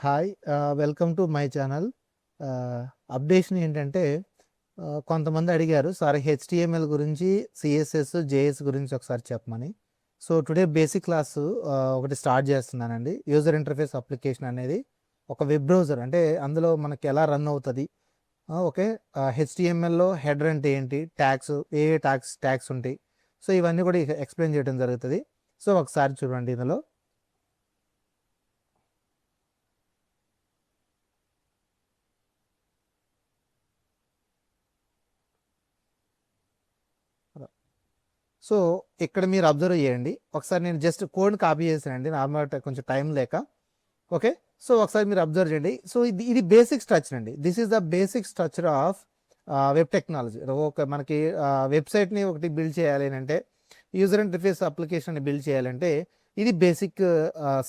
Hi welcome to my channel. Updation ఏంటంటే కొంతమంది అడిగారు సార్ హెచ్టిఎంఎల్ గురించి, సిఎస్ఎస్, జేఎస్ గురించి ఒకసారి చెప్పమని. సో టుడే బేసిక్ క్లాసు ఒకటి స్టార్ట్ చేస్తున్నానండి. యూజర్ ఇంటర్ఫేస్ అప్లికేషన్ అనేది ఒక వెబ్ బ్రౌజర్, అంటే అందులో మనకి ఎలా రన్ అవుతుంది, ఓకే. హెచ్టిఎంఎల్లో హెడర్ అంటే ఏంటి, ట్యాగ్స్, ఏ ట్యాగ్స్ ఉంటాయి, సో ఇవన్నీ కూడా ఎక్స్ప్లెయిన్ చేయడం జరుగుతుంది. సో ఒకసారి చూడండి ఇందులో. సో ఇక్కడ మీరు అబ్జర్వ్ చేయండి ఒకసారి. నేను జస్ట్ కోడ్ కాపీ చేశానండి, నార్మల్ కొంచెం టైం లేక. ఓకే, సో ఒకసారి మీరు అబ్జర్వ్ చేయండి. సో ఇది బేసిక్ స్ట్రక్చర్ అండి. This is the basic structure of web technology. ఒక మనకి వెబ్సైట్ని ఒకటి బిల్డ్ చేయాలి అంటే, యూజర్ ఇంటర్ఫేస్ అప్లికేషన్ని బిల్డ్ చేయాలంటే ఇది బేసిక్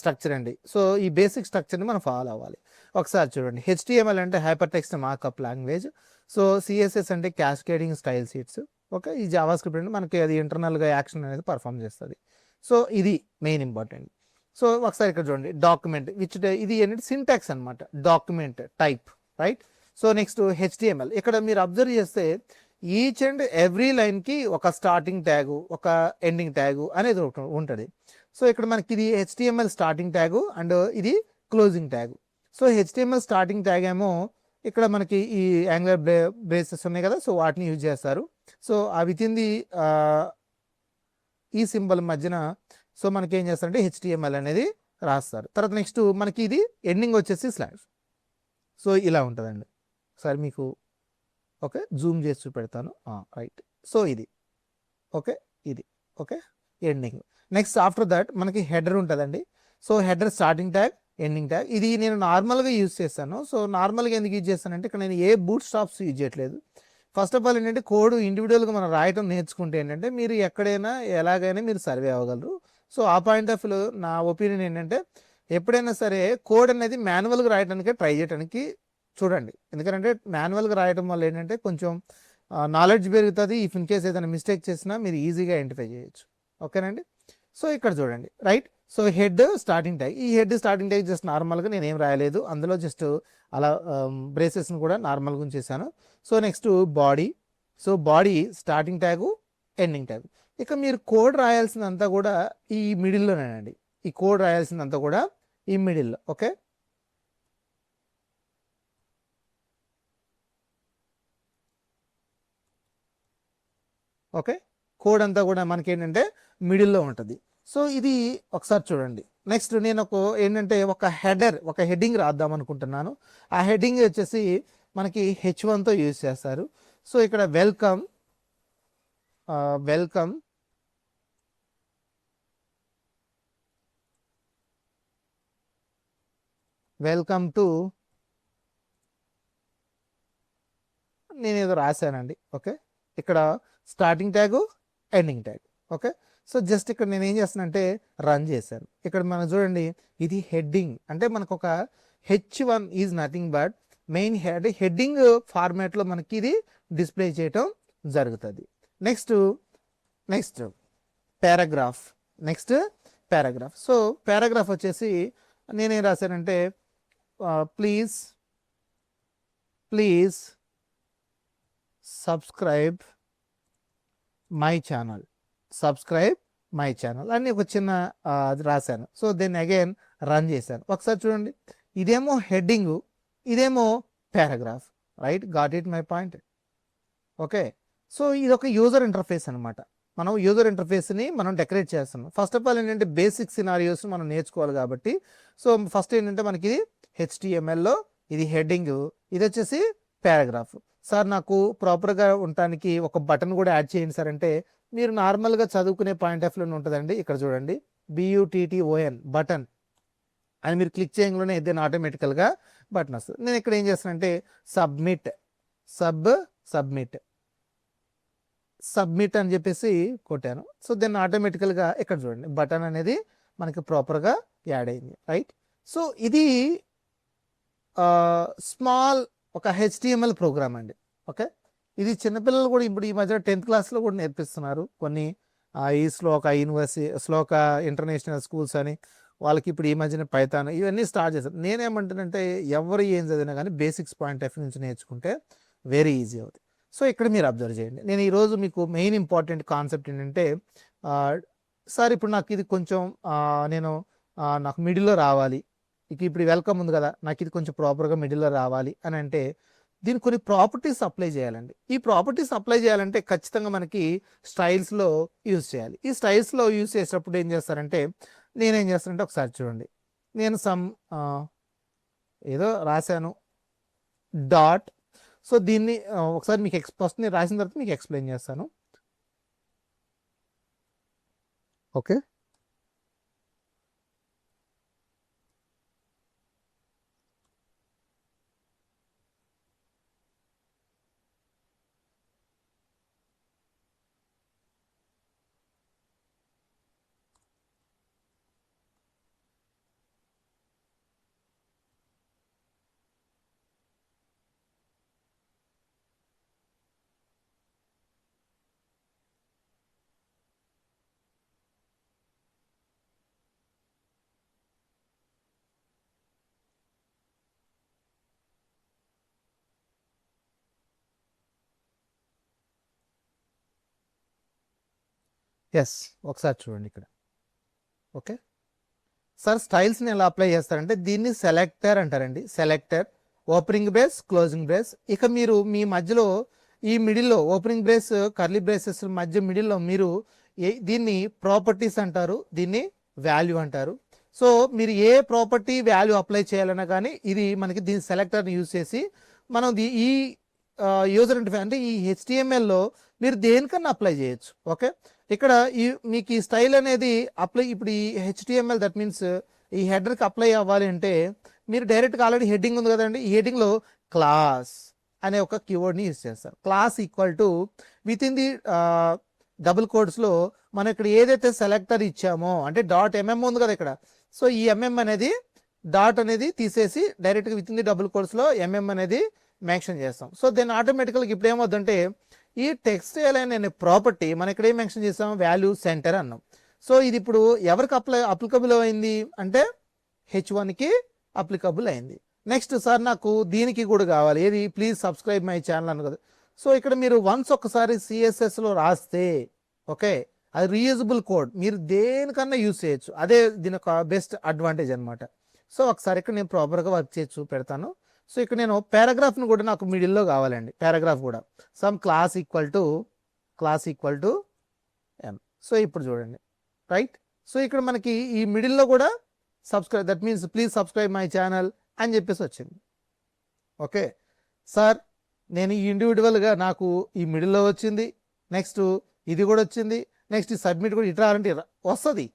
స్ట్రక్చర్ అండి. సో ఈ బేసిక్ స్ట్రక్చర్ని మనం ఫాలో అవ్వాలి. ఒకసారి చూడండి, హెచ్టిఎంఎల్ అంటే hyper text markup language. So CSS అంటే క్యాస్కేడింగ్ స్టైల్ షీట్స్. ఓకే, ఈ జావా స్క్రిప్ట్ అంటే మనకి అది ఇంటర్నల్గా యాక్షన్ అనేది పర్ఫామ్ చేస్తుంది. సో ఇది మెయిన్ ఇంపార్టెంట్. సో ఒకసారి ఇక్కడ చూడండి, డాక్యుమెంట్ విచ్ ఇది ఏంటంటే సింటాక్స్ అనమాట, document type, right. So next HTML. ఇక్కడ మీరు అబ్జర్వ్ చేస్తే ఈచ్ అండ్ ఎవ్రీ లైన్కి ఒక స్టార్టింగ్ ట్యాగు, ఒక ఎండింగ్ ట్యాగు అనేది ఉంటుంది. సో ఇక్కడ మనకి ఇది హెచ్టిఎంఎల్ స్టార్టింగ్ ట్యాగు అండ్ ఇది closing tag. So HTML starting tag ఏమో ఇక్కడ మనకి ఈ యాంగులర్ బ్రేసెస్ ఉన్నాయి కదా, సో వాటిని యూజ్ చేస్తారు. సో ఆ విత్ ఇన్ ది ఈ సింబల్ మధ్యన సో మనకి ఏం చేస్తారంటే హెచ్టిఎంఎల్ అనేది రాస్తారు. తర్వాత నెక్స్ట్ మనకి ఇది ఎండింగ్ వచ్చేసి స్లాష్. సో ఇలా ఉంటుందండి. ఒకసారి మీకు ఓకే జూమ్ చేసి చూపెడతాను, రైట్. సో ఇది ఓకే, ఇది okay ending. Next after that మనకి హెడర్ ఉంటుందండి. So header starting tag, ending tag. ఇది నేను నార్మల్గా యూజ్ చేస్తాను. సో నార్మల్గా ఎందుకు యూజ్ చేస్తానంటే ఇక్కడ నేను ఏ బూట్ స్టాప్స్ యూజ్ చేయట్లేదు. ఫస్ట్ ఆఫ్ ఆల్ ఏంటంటే కోడ్ ఇండివిజువల్గా మనం రాయటం నేర్చుకుంటే ఏంటంటే మీరు ఎక్కడైనా ఎలాగైనా మీరు సర్వే అవ్వగలరు. సో ఆ పాయింట్ ఆఫ్ వ్యూలో నా ఒపీనియన్ ఏంటంటే ఎప్పుడైనా సరే కోడ్ అనేది మాన్యువల్గా రాయడానికి ట్రై చేయడానికి చూడండి. ఎందుకంటే మాన్యువల్గా రాయడం వల్ల ఏంటంటే కొంచెం నాలెడ్జ్ పెరుగుతుంది. ఇఫ్ ఇన్ కేస్ ఏదైనా మిస్టేక్ చేసినా మీరు ఈజీగా ఐడెంటిఫై చేయొచ్చు. ఓకేనండి. సో ఇక్కడ చూడండి, right. So head starting tag, ఈ హెడ్ స్టార్టింగ్ ట్యాగ్ జస్ట్ నార్మల్గా నేను ఏం రాయలేదు, అందులో జస్ట్ అలా బ్రేసెస్ని కూడా నార్మల్గా ఉంచేసాను. So next body. So body starting tag, ending tag. ఇక మీరు కోడ్ రాయాల్సిందంతా కూడా ఈ మిడిల్లోనేనండి. ఈ కోడ్ రాయాల్సిందంతా కూడా ఈ మిడిల్లో. ఓకే, ఓకే, కోడ్ అంతా కూడా మనకి ఏంటంటే మిడిల్లో ఉంటుంది. సో ఇది ఒకసారి చూడండి. నెక్స్ట్ నేను ఏంటంటే ఒక హెడ్డింగ్ రాద్దాం అనుకుంటున్నాను. ఆ హెడ్డింగ్ వచ్చేసి మనకి H1తో యూజ్ చేస్తారు. సో ఇక్కడ వెల్కమ్ టు, నేను ఏదో రాశానండి. ఓకే, ఇక్కడ starting tag, ending tag. Okay, so just ఇక్కడ నేను ఏం చేస్తానంటే రన్ చేశాను. ఇక్కడ మనం చూడండి, ఇది హెడ్డింగ్ అంటే మనకు ఒక H1 is nothing but main heading ఫార్మాట్లో మనకి ఇది డిస్ప్లే చేయటం జరుగుతుంది. Next paragraph. సో పారాగ్రాఫ్ వచ్చేసి నేనేం రాశానంటే ప్లీజ్ సబ్స్క్రైబ్ మై ఛానల్ అని ఒక చిన్న అది రాశాను. సో దెన్ అగైన్ రన్ చేశాను. ఒకసారి చూడండి, ఇదేమో హెడ్డింగ్, ఇదేమో paragraph, right. Got it my point. Okay, so ఇది ఒక యూజర్ ఇంటర్ఫేస్ అనమాట. మనం యూజర్ ఇంటర్ఫేస్ని మనం డెకరేట్ చేస్తున్నాం. ఫస్ట్ ఆఫ్ ఆల్ ఏంటంటే బేసిక్ సినారియోస్ మనం నేర్చుకోవాలి కాబట్టి, సో ఫస్ట్ ఏంటంటే మనకి ఇది హెచ్టిఎంఎల్లో ఇది హెడ్డింగ్, ఇది వచ్చేసి పారాగ్రాఫ్. సార్ నాకు ప్రాపర్గా ఉండటానికి ఒక బటన్ కూడా యాడ్ చేయండి సార్ అంటే, మీరు నార్మల్గా చదువుకునే పాయింట్ ఆఫ్ వ్యూలో ఉంటుందండి. ఇక్కడ చూడండి, BUTTON బటన్ అని మీరు క్లిక్ చేయడంలోనే ఏదైనా ఆటోమేటికల్గా బటన్ వస్తుంది. నేను ఇక్కడ ఏం చేస్తానంటే సబ్మిట్ అని చెప్పేసి కొట్టాను. సో దెన్ ఆటోమేటికల్గా ఇక్కడ చూడండి బటన్ అనేది మనకి ప్రాపర్గా యాడ్ అయింది, రైట్. సో ఇది స్మాల్ ఒక HTML ప్రోగ్రామ్ అండి. ఓకే, ఇది చిన్నపిల్లలు కూడా ఇప్పుడు ఈ మధ్య 10th క్లాస్లో కూడా నేర్పిస్తున్నారు. కొన్ని ఈ శ్లోక ఇంటర్నేషనల్ స్కూల్స్ అని వాళ్ళకి ఇప్పుడు ఈ మధ్యన పైథాన్ ఇవన్నీ స్టార్ట్ చేశారు. నేనేమంటానంటే ఎవరు ఏం చదివినా కానీ బేసిక్స్ పాయింట్ ఆఫ్ వ్యూ నుంచి నేర్చుకుంటే వెరీ ఈజీ అవుతుంది. సో ఇక్కడ మీరు అబ్జర్వ్ చేయండి. నేను ఈరోజు మీకు మెయిన్ ఇంపార్టెంట్ కాన్సెప్ట్ ఏంటంటే సార్ ఇప్పుడు నాకు ఇది కొంచెం నేను నాకు మిడిల్లో రావాలి, ఇక ఇప్పుడు వెల్కమ్ ఉంది కదా, నాకు ఇది కొంచెం ప్రాపర్గా మిడిల్లో రావాలి అని అంటే దీనికి కొన్ని ప్రాపర్టీస్ అప్లై చేయాలండి. ఈ ప్రాపర్టీస్ అప్లై చేయాలంటే ఖచ్చితంగా మనకి స్టైల్స్లో యూజ్ చేయాలి. ఈ స్టైల్స్లో యూజ్ చేసేటప్పుడు ఏం చేస్తారంటే నేనేం చేస్తానంటే ఒకసారి చూడండి, నేను ఏదో రాశాను డాట్. సో దీన్ని ఒకసారి మీకు ఫస్ట్ నేను రాసిన తర్వాత మీకు ఎక్స్ప్లెయిన్ చేస్తాను. ఓకే, ఎస్ ఒకసారి చూడండి ఇక్కడ. ఓకే సార్, స్టైల్స్ని ఎలా అప్లై చేస్తారంటే దీన్ని సెలెక్టర్ అంటారండి. Selector, opening brace, closing brace. ఇక మీరు మీ మధ్యలో ఈ మిడిల్లో ఓపెనింగ్ బ్రేస్ కర్లీ బ్రేసెస్ మధ్య మిడిల్లో మీరు దీన్ని ప్రాపర్టీస్ అంటారు, దీన్ని వాల్యూ అంటారు. సో మీరు ఏ ప్రాపర్టీ వాల్యూ అప్లై చేయాలన్నా కానీ ఇది మనకి దీని సెలెక్టర్ని యూజ్ చేసి మనం ఈ యూజర్ ఇంటర్ఫేస్ అంటే ఈ HTMLలో మీరు దేనికన్నా అప్లై చేయొచ్చు. ఓకే, ఇక్కడ మీకు ఈ స్టైల్ అనేది అప్లై ఇప్పుడు ఈ HTML దట్ మీన్స్ ఈ హెడర్కి అప్లై అవ్వాలి అంటే మీరు డైరెక్ట్గా ఆల్రెడీ హెడ్డింగ్ ఉంది కదండి, ఈ హెడ్డింగ్లో క్లాస్ అనే ఒక కీవర్డ్ని యూజ్ చేస్తారు. Class equal to within the double కోడ్స్లో మనం ఇక్కడ ఏదైతే సెలెక్టర్ ఇచ్చామో అంటే డాట్ ఎంఎం ఉంది కదా ఇక్కడ, సో ఈ ఎంఎం అనేది డాట్ అనేది తీసేసి డైరెక్ట్గా విత్ ఇన్ ది డబుల్ కోడ్స్లో ఎంఎం అనేది మెన్షన్ చేస్తాం. సో దెన్ ఆటోమేటికల్గా ఇప్పుడు ఏమవుతుందంటే ఈ టెక్స్ట్ అలైన్ అనే ప్రాపర్టీ మనం ఇక్కడ ఏం మెన్షన్ చేస్తాం, వాల్యూ సెంటర్ అన్నాం. సో ఇది ఇప్పుడు ఎవరికి అప్లికబుల్ అయింది అంటే H1కి అప్లికబుల్ అయింది. నెక్స్ట్ సార్ నాకు దీనికి కూడా కావాలి, ఏది ప్లీజ్ సబ్స్క్రైబ్ మై ఛానల్ అన్న కదా. సో ఇక్కడ మీరు వన్స్ ఒకసారి CSSలో రాస్తే ఓకే, అది రీయూజబుల్ కోడ్, మీరు దేనికన్నా యూజ్ చేయొచ్చు. అదే దీని ఒక బెస్ట్ అడ్వాంటేజ్ అనమాట. సో ఒకసారి ఇక్కడ నేను ప్రాపర్గా వర్క్ చేసి పెడతాను. సో ఇక్కడ నేను పారాగ్రాఫ్ను కూడా నాకు మిడిల్లో కావాలండి, పారాగ్రాఫ్ కూడా some class equal to M. So ఇప్పుడు చూడండి రైట్. సో ఇక్కడ మనకి ఈ మిడిల్లో కూడా subscribe that means please subscribe my channel అని చెప్పేసి వచ్చింది. ఓకే సార్, నేను ఇండివిజువల్గా నాకు ఈ మిడిల్లో వచ్చింది, నెక్స్ట్ ఇది కూడా వచ్చింది, నెక్స్ట్ ఈ సబ్మిట్ కూడా ఇట్లా అంటే వస్తుంది.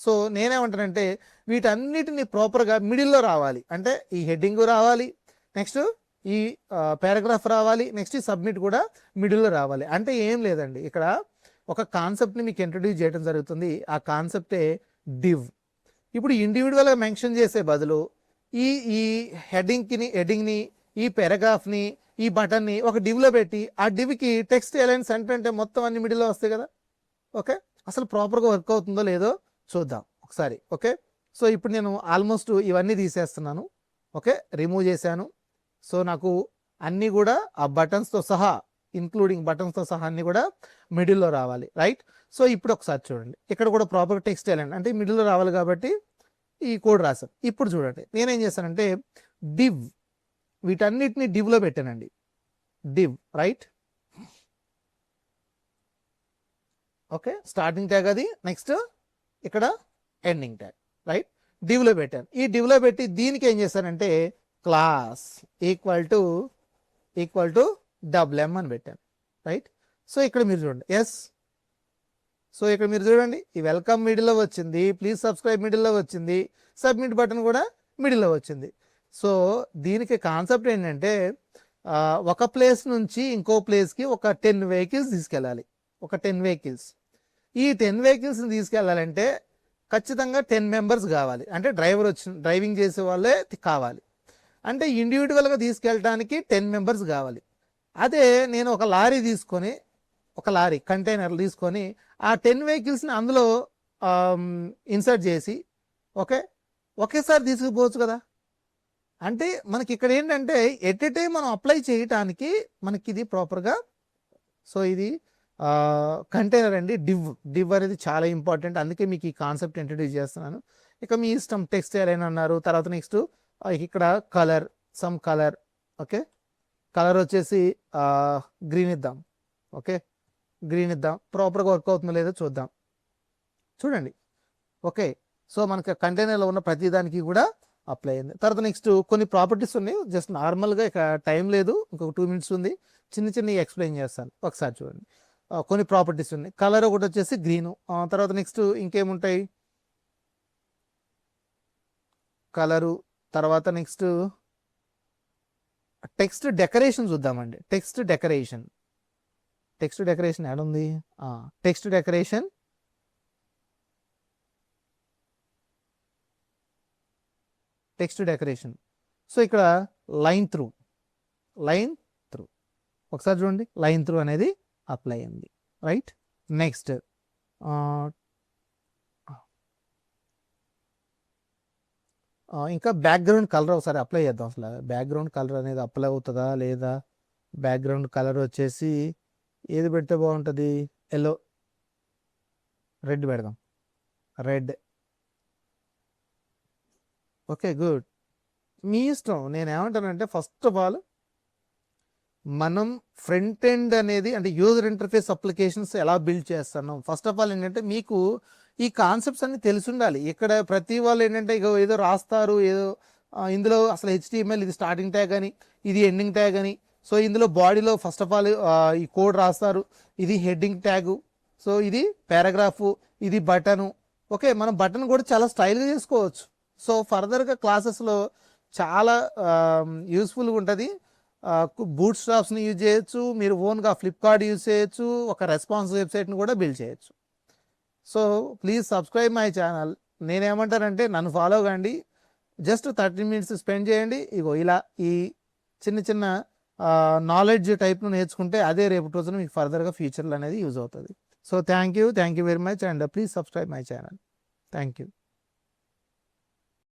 సో నేనేమంటానంటే వీటన్నిటిని ప్రాపర్గా మిడిల్లో రావాలి అంటే ఈ హెడ్డింగ్ రావాలి, నెక్స్ట్ ఈ పారాగ్రాఫ్ రావాలి, నెక్స్ట్ ఈ సబ్మిట్ కూడా మిడిల్లో రావాలి. అంటే ఏం లేదండి, ఇక్కడ ఒక కాన్సెప్ట్ని మీకు ఇంట్రడ్యూస్ చేయడం జరుగుతుంది. ఆ కాన్సెప్టే డివ్. ఇప్పుడు ఇండివిజువల్గా మెన్షన్ చేసే బదులు ఈ హెడ్డింగ్ని ఈ పారాగ్రాఫ్ని ఈ బటన్ని ఒక డివ్లో పెట్టి ఆ డివ్కి టెక్స్ట్ అలైన్ సెంటర్ అంటే మొత్తం అన్ని మిడిల్లో వస్తాయి కదా. ఓకే, అసలు ప్రాపర్గా వర్క్ అవుతుందో లేదో చూద్దాం ఒకసారి. ఓకే, సో ఇప్పుడు నేను ఆల్మోస్ట్ ఇవన్నీ తీసేస్తున్నాను. ఓకే, రిమూవ్ చేశాను. సో నాకు అన్నీ కూడా ఆ బటన్స్తో సహా ఇంక్లూడింగ్ బటన్స్తో సహా అన్నీ కూడా మిడిల్లో రావాలి రైట్. సో ఇప్పుడు ఒకసారి చూడండి, ఇక్కడ కూడా ప్రాపర్ టెక్స్ట్ ఎలైన్ అంటే మిడిల్లో రావాలి కాబట్టి ఈ కోడ్ రాశాను. ఇప్పుడు చూడండి నేనేం చేశానంటే డివ్, వీటన్నిటిని డివ్లో పెట్టానండి, div right. Okay, starting tag అది, నెక్స్ట్ ఇక్కడ ఎండింగ్ ట్యాగ్ రైట్, డివ్లో పెట్టాను. ఈ డివ్లో పెట్టి దీనికి ఏం చేశానంటే క్లాస్ ఈక్వల్ టు WM అని పెట్టాను రైట్. సో ఇక్కడ మీరు చూడండి ఎస్. సో ఇక్కడ మీరు చూడండి ఈ వెల్కమ్ మిడిల్లో వచ్చింది, ప్లీజ్ సబ్స్క్రైబ్ మిడిల్లో వచ్చింది, సబ్మిట్ బటన్ కూడా మిడిల్లో వచ్చింది. సో దీనికి కాన్సెప్ట్ ఏంటంటే ఒక ప్లేస్ నుంచి ఇంకో ప్లేస్కి ఒక 10 వెహికల్స్ తీసుకెళ్ళాలి, ఒక 10 వెహికల్స్. ఈ 10 వెహికల్స్ని తీసుకెళ్ళాలంటే ఖచ్చితంగా 10 మెంబర్స్ కావాలి, అంటే డ్రైవింగ్ చేసే వాళ్ళే కావాలి. అంటే ఇండివిజువల్గా తీసుకెళ్ళడానికి 10 మెంబర్స్ కావాలి. అదే నేను ఒక లారీ కంటైనర్ తీసుకొని ఆ 10 వెహికల్స్ని అందులో ఇన్సర్ట్ చేసి ఓకే, ఒకేసారి తీసుకుపోవచ్చు కదా. అంటే మనకి ఇక్కడ ఏంటంటే ఎట్ ఏ టైం మనం అప్లై చేయటానికి మనకి ఇది ప్రాపర్గా. సో ఇది కంటైనర్ అండి. డివ్ అనేది చాలా ఇంపార్టెంట్, అందుకే మీకు ఈ కాన్సెప్ట్ ఇంట్రడ్యూస్ చేస్తున్నాను. ఇక మీ ఇష్టం టెక్స్ట్ చేయాలని అన్నారు. తర్వాత నెక్స్ట్ ఇక్కడ colour, some colour. Okay, colour వచ్చేసి గ్రీన్ ఇద్దాం. ఓకే, గ్రీన్ ఇద్దాం. ప్రాపర్గా వర్క్ అవుతుందో లేదో చూద్దాం. చూడండి. ఓకే, సో మనకి కంటైనర్లో ఉన్న ప్రతి దానికి కూడా అప్లై అయింది. తర్వాత నెక్స్ట్ కొన్ని ప్రాపర్టీస్ ఉన్నాయి, జస్ట్ నార్మల్గా ఇక టైం లేదు, ఇంకొక 2 minutes ఉంది, చిన్న చిన్న ఎక్స్ప్లెయిన్ చేస్తాను, ఒకసారి చూడండి. కొన్ని ప్రాపర్టీస్ ఉన్నాయి. కలర్ ఒకటి వచ్చేసి గ్రీను. తర్వాత నెక్స్ట్ ఇంకేముంటాయి, కలరు. తర్వాత నెక్స్ట్ టెక్స్ట్ డెకరేషన్ చూద్దామండి. టెక్స్ట్ డెకరేషన్ ఏడుంది, టెక్స్ట్ డెకరేషన్. సో ఇక్కడ లైన్ త్రూ ఒకసారి చూడండి, లైన్ త్రూ అనేది అప్లై అయింది. రైట్, నెక్స్ట్ ఇంకా బ్యాక్గ్రౌండ్ కలర్ ఒకసారి అప్లై చేద్దాం. అసలు బ్యాక్గ్రౌండ్ కలర్ అనేది అప్లై అవుతుందా లేదా. బ్యాక్గ్రౌండ్ కలర్ వచ్చేసి ఏది పెడితే బాగుంటుంది, ఎల్లో, రెడ్ పెడదాం, రెడ్. ఓకే, గుడ్, మీ ఇష్టం. నేను ఏమంటానంటే ఫస్ట్ ఆఫ్ ఆల్ మనం ఫ్రంట్ ఎండ్ అనేది అంటే యూజర్ ఇంటర్ఫేస్ అప్లికేషన్స్ ఎలా బిల్డ్ చేస్తున్నాం, ఫస్ట్ ఆఫ్ ఆల్ ఏంటంటే మీకు ఈ కాన్సెప్ట్స్ అన్ని తెలిసి ఉండాలి. ఇక్కడ ప్రతి వాళ్ళు ఏంటంటే ఇక ఏదో రాస్తారు, ఏదో ఇందులో అసలు HTML ఇది స్టార్టింగ్ ట్యాగ్ అని, ఇది ఎండింగ్ ట్యాగ్ అని. సో ఇందులో బాడీలో ఫస్ట్ ఆఫ్ ఆల్ ఈ కోడ్ రాస్తారు, ఇది హెడ్డింగ్ ట్యాగు, సో ఇది పారాగ్రాఫు, ఇది బటను. ఓకే, మనం బటన్ కూడా చాలా స్టైల్గా చేసుకోవచ్చు. సో ఫర్దర్గా క్లాసెస్లో చాలా యూస్ఫుల్గా ఉంటుంది. బూట్ స్ట్రాప్స్ని యూజ్ చేయొచ్చు, మీరు ఓన్గా ఫ్లిప్కార్ట్ యూజ్ చేయొచ్చు, ఒక రెస్పాన్స్ వెబ్సైట్ని కూడా బిల్డ్ చేయొచ్చు. So please subscribe my channel. నేనేమంటానంటే నన్ను ఫాలో కండి, జస్ట్ 30 minutes స్పెండ్ చేయండి. ఇగో ఇలా ఈ చిన్న చిన్న నాలెడ్జ్ టైప్ను నేర్చుకుంటే అదే రేపు రోజున మీకు ఫర్దర్గా ఫ్యూచర్లో అనేది యూజ్ అవుతుంది. So thank you very much, and please subscribe my channel. Thank you.